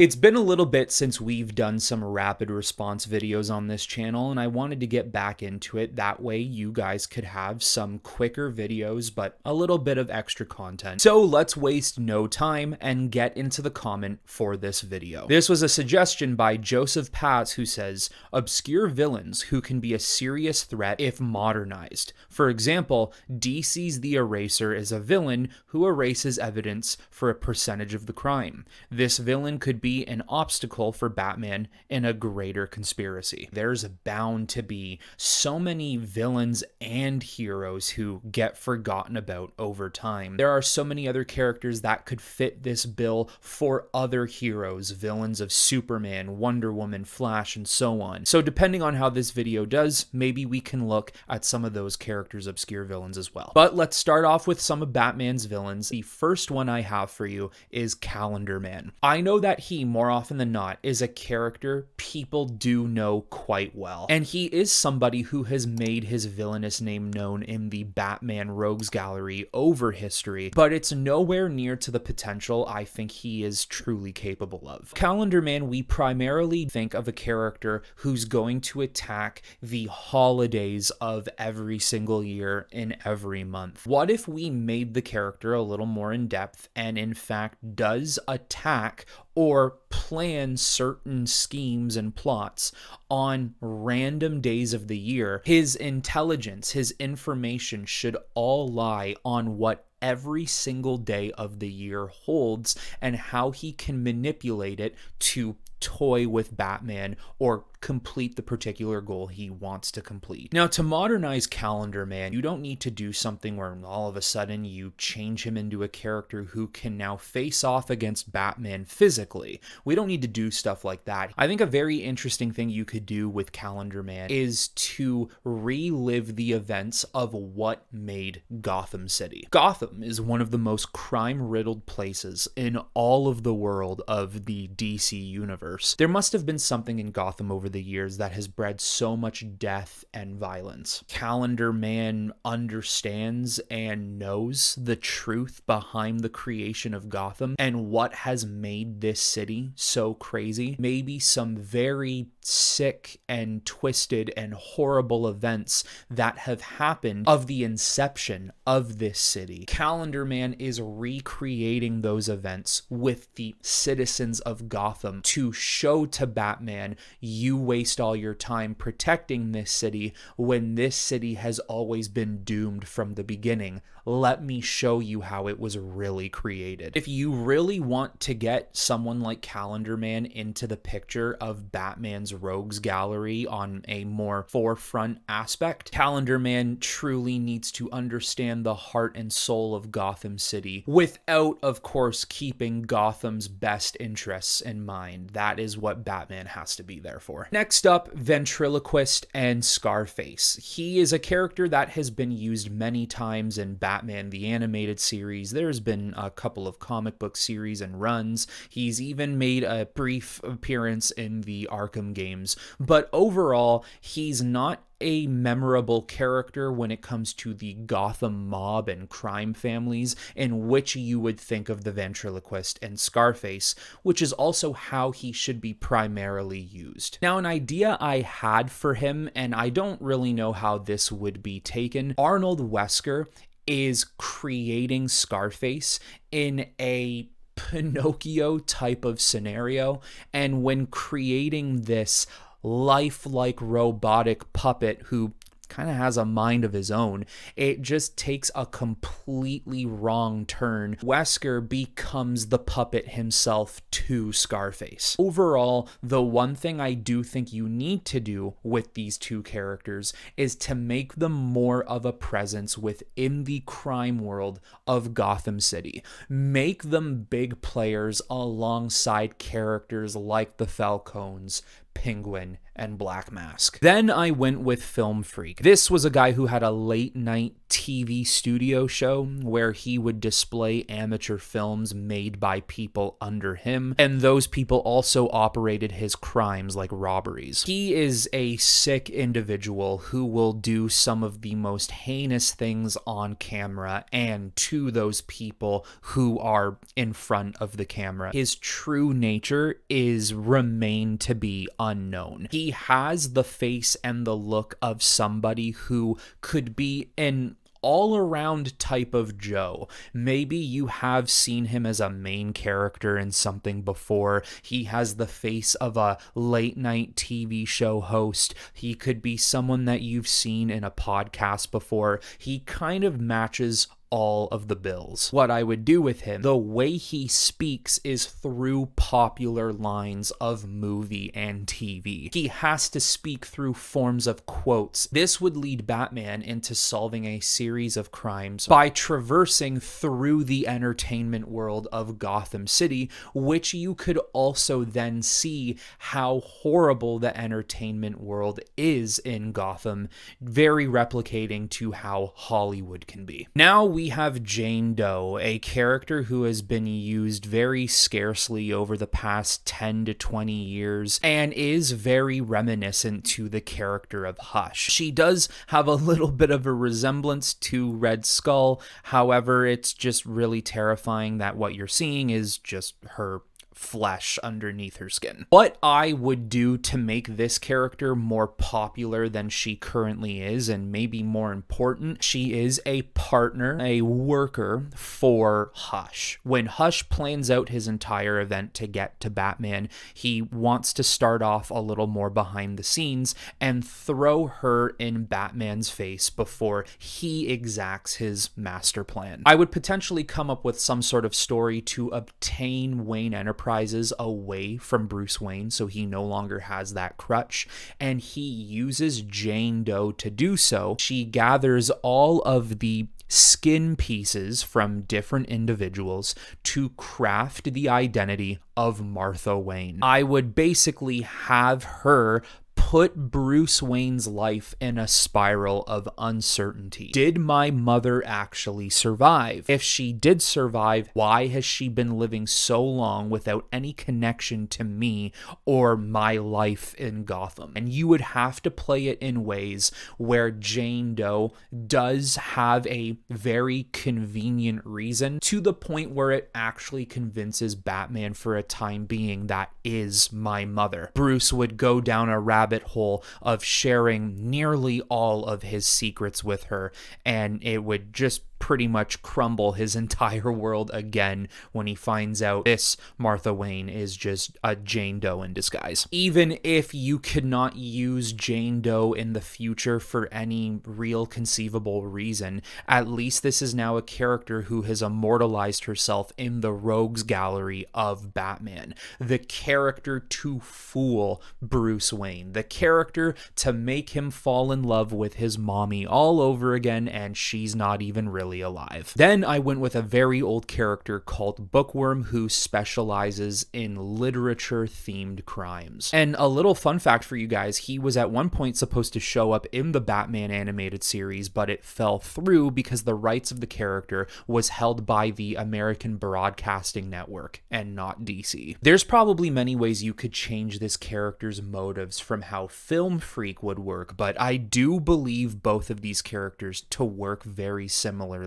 It's been a little bit since we've done some rapid response videos on this channel, and I wanted to get back into it. That way you guys could have some quicker videos, but a little bit of extra content. So let's waste no time and get into the comment for this video. This was a suggestion by Joseph Paz, who says, obscure villains who can be a serious threat if modernized. For example, DC's The Eraser is a villain who erases evidence for a percentage of the crime. This villain could be an obstacle for Batman in a greater conspiracy. There's bound to be so many villains and heroes who get forgotten about over time. There are so many other characters that could fit this bill for other heroes, villains of Superman, Wonder Woman, Flash, and so on. So depending on how this video does, maybe we can look at some of those characters' obscure villains as well. But let's start off with some of Batman's villains. The first one I have for you is Calendar Man. I know that he, more often than not, is a character people do know quite well. And he is somebody who has made his villainous name known in the Batman Rogues Gallery over history, but it's nowhere near to the potential I think he is truly capable of. Calendar Man, we primarily think of a character who's going to attack the holidays of every single year in every month. What if we made the character a little more in depth and in fact does attack or plan certain schemes and plots on random days of the year? His intelligence, his information should all lie on what every single day of the year holds and how he can manipulate it to toy with Batman or complete the particular goal he wants to complete. Now, to modernize Calendar Man, you don't need to do something where all of a sudden you change him into a character who can now face off against Batman physically. We don't need to do stuff like that. I think a very interesting thing you could do with Calendar Man is to relive the events of what made Gotham City. Gotham is one of the most crime-riddled places in all of the world of the DC universe. There must have been something in Gotham over the years that has bred so much death and violence. Calendar Man understands and knows the truth behind the creation of Gotham and what has made this city so crazy. Maybe some very sick and twisted and horrible events that have happened of the inception of this city. Calendar Man is recreating those events with the citizens of Gotham to show to Batman, you waste all your time protecting this city when this city has always been doomed from the beginning. Let me show you how it was really created. If you really want to get someone like Calendar Man into the picture of Batman's Rogues Gallery on a more forefront aspect, Calendar Man truly needs to understand the heart and soul of Gotham City without, of course, keeping Gotham's best interests in mind. That is what Batman has to be there for. Next up, Ventriloquist and Scarface. He is a character that has been used many times in Batman the Animated Series. There's been a couple of comic book series and runs. He's even made a brief appearance in the Arkham games. But overall, he's not a memorable character when it comes to the Gotham mob and crime families in which you would think of the Ventriloquist and Scarface, which is also how he should be primarily used. Now, an idea I had for him, and I don't really know how this would be taken, Arnold Wesker is creating Scarface in a Pinocchio type of scenario, and when creating this lifelike robotic puppet who kind of has a mind of his own, it just takes a completely wrong turn. Wesker becomes the puppet himself to Scarface. Overall, the one thing I do think you need to do with these two characters is to make them more of a presence within the crime world of Gotham City. Make them big players alongside characters like the Falcons, Penguin, and Black Mask. Then I went with Film Freak. This was a guy who had a late night TV studio show where he would display amateur films made by people under him, and those people also operated his crimes like robberies. He is a sick individual who will do some of the most heinous things on camera and to those people who are in front of the camera. His true nature is remain to be unknown. He has the face and the look of somebody who could be an all-around type of Joe. Maybe you have seen him as a main character in something before. He has the face of a late-night TV show host. He could be someone that you've seen in a podcast before. He kind of matches all of the bills. What I would do with him, the way he speaks is through popular lines of movie and TV. He has to speak through forms of quotes. This would lead Batman into solving a series of crimes by traversing through the entertainment world of Gotham City, which you could also then see how horrible the entertainment world is in Gotham, very replicating to how Hollywood can be. Now we have Jane Doe, a character who has been used very scarcely over the past 10 to 20 years and is very reminiscent to the character of Hush. She does have a little bit of a resemblance to Red Skull, however, it's just really terrifying that what you're seeing is just her flesh underneath her skin. What I would do to make this character more popular than she currently is, and maybe more important, she is a partner, a worker for Hush. When Hush plans out his entire event to get to Batman, he wants to start off a little more behind the scenes and throw her in Batman's face before he exacts his master plan. I would potentially come up with some sort of story to obtain Wayne Enterprises away from Bruce Wayne so he no longer has that crutch, and he uses Jane Doe to do so. She gathers all of the skin pieces from different individuals to craft the identity of Martha Wayne. I would basically have her put Bruce Wayne's life in a spiral of uncertainty. Did my mother actually survive? If she did survive, why has she been living so long without any connection to me or my life in Gotham? And you would have to play it in ways where Jane Doe does have a very convenient reason, to the point where it actually convinces Batman for a time being that is my mother. Bruce would go down a rabbit hole of sharing nearly all of his secrets with her, and it would just pretty much crumble his entire world again when he finds out this Martha Wayne is just a Jane Doe in disguise. Even if you could not use Jane Doe in the future for any real conceivable reason, at least this is now a character who has immortalized herself in the rogues gallery of Batman. The character to fool Bruce Wayne. The character to make him fall in love with his mommy all over again, and she's not even really alive. Then I went with a very old character called Bookworm, who specializes in literature-themed crimes. And a little fun fact for you guys, he was at one point supposed to show up in the Batman animated series, but it fell through because the rights of the character was held by the American Broadcasting Network and not DC. There's probably many ways you could change this character's motives from how Film Freak would work, but I do believe both of these characters to work very similarly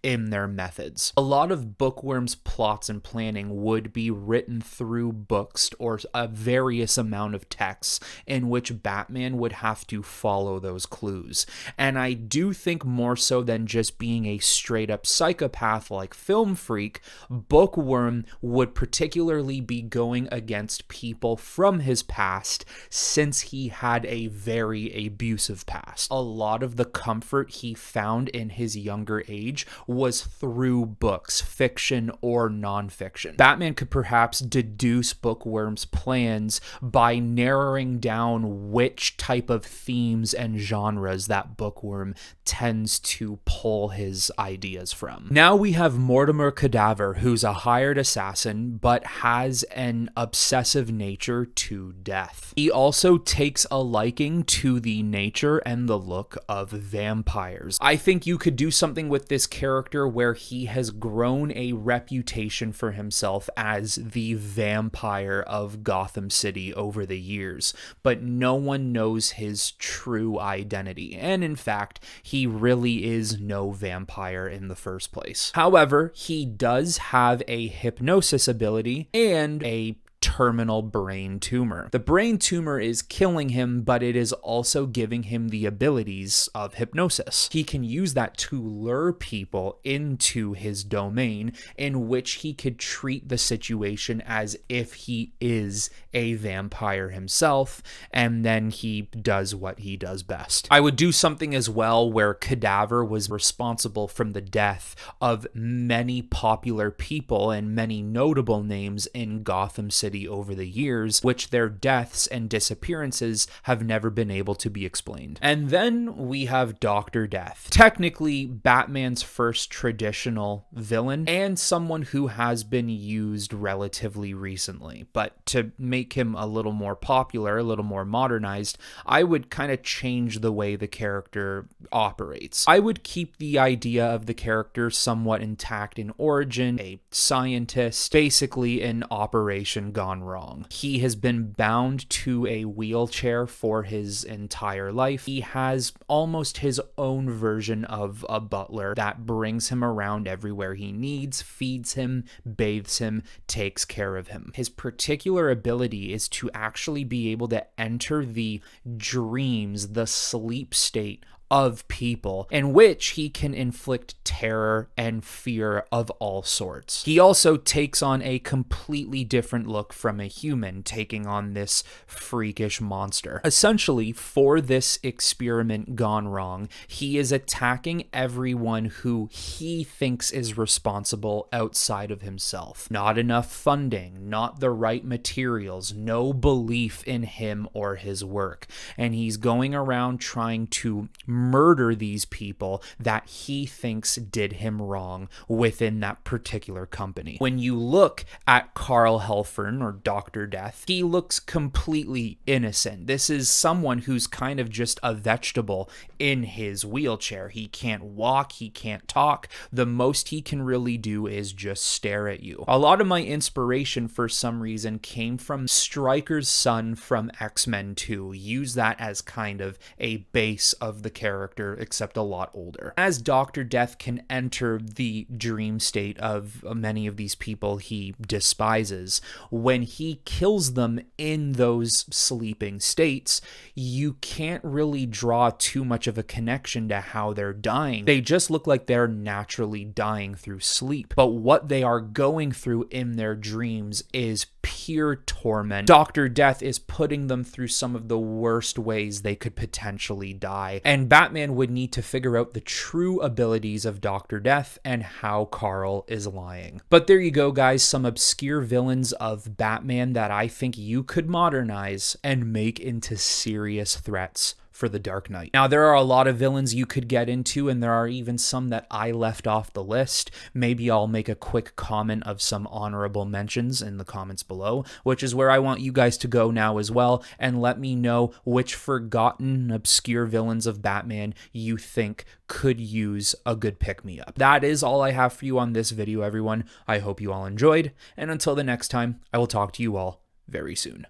in their methods. A lot of Bookworm's plots and planning would be written through books or a various amount of texts in which Batman would have to follow those clues. And I do think more so than just being a straight up psychopath like Film Freak, Bookworm would particularly be going against people from his past, since he had a very abusive past. A lot of the comfort he found in his younger age page was through books, fiction or nonfiction. Batman could perhaps deduce Bookworm's plans by narrowing down which type of themes and genres that Bookworm tends to pull his ideas from. Now we have Mortimer Kadaver, who's a hired assassin, but has an obsessive nature to death. He also takes a liking to the nature and the look of vampires. I think you could do something with this character where he has grown a reputation for himself as the vampire of Gotham City over the years, but no one knows his true identity. And in fact, he really is no vampire in the first place. However, he does have a hypnosis ability and a terminal brain tumor. The brain tumor is killing him, but it is also giving him the abilities of hypnosis. He can use that to lure people into his domain, in which he could treat the situation as if he is a vampire himself, and then he does what he does best. I would do something as well where Kadaver was responsible for the death of many popular people and many notable names in Gotham City over the years, which their deaths and disappearances have never been able to be explained. And then we have Dr. Death. Technically, Batman's first traditional villain and someone who has been used relatively recently. But to make him a little more popular, a little more modernized, I would kind of change the way the character operates. I would keep the idea of the character somewhat intact in origin, a scientist, basically an operation gone wrong. He has been bound to a wheelchair for his entire life. He has almost his own version of a butler that brings him around everywhere he needs, feeds him, bathes him, takes care of him. His particular ability is to actually be able to enter the dreams, the sleep state of people, in which he can inflict terror and fear of all sorts. He also takes on a completely different look from a human, taking on this freakish monster. Essentially, for this experiment gone wrong, he is attacking everyone who he thinks is responsible outside of himself. Not enough funding, not the right materials, no belief in him or his work. And he's going around trying to murder these people that he thinks did him wrong within that particular company. When you look at Carl Helfern, or Dr. Death, he looks completely innocent. This is someone who's kind of just a vegetable in his wheelchair. He can't walk, he can't talk. The most he can really do is just stare at you. A lot of my inspiration for some reason came from Stryker's son from X-Men 2. Use that as kind of a base of the character, except a lot older. As Dr. Death can enter the dream state of many of these people he despises, when he kills them in those sleeping states, you can't really draw too much of a connection to how they're dying. They just look like they're naturally dying through sleep. But what they are going through in their dreams is pure torment. Dr. Death is putting them through some of the worst ways they could potentially die. And Batman would need to figure out the true abilities of Dr. Death and how Carl is lying. But there you go, guys, some obscure villains of Batman that I think you could modernize and make into serious threats for the Dark Knight. Now, there are a lot of villains you could get into, and there are even some that I left off the list. Maybe I'll make a quick comment of some honorable mentions in the comments below, which is where I want you guys to go now as well, and let me know which forgotten, obscure villains of Batman you think could use a good pick-me-up. That is all I have for you on this video, everyone. I hope you all enjoyed, and until the next time, I will talk to you all very soon.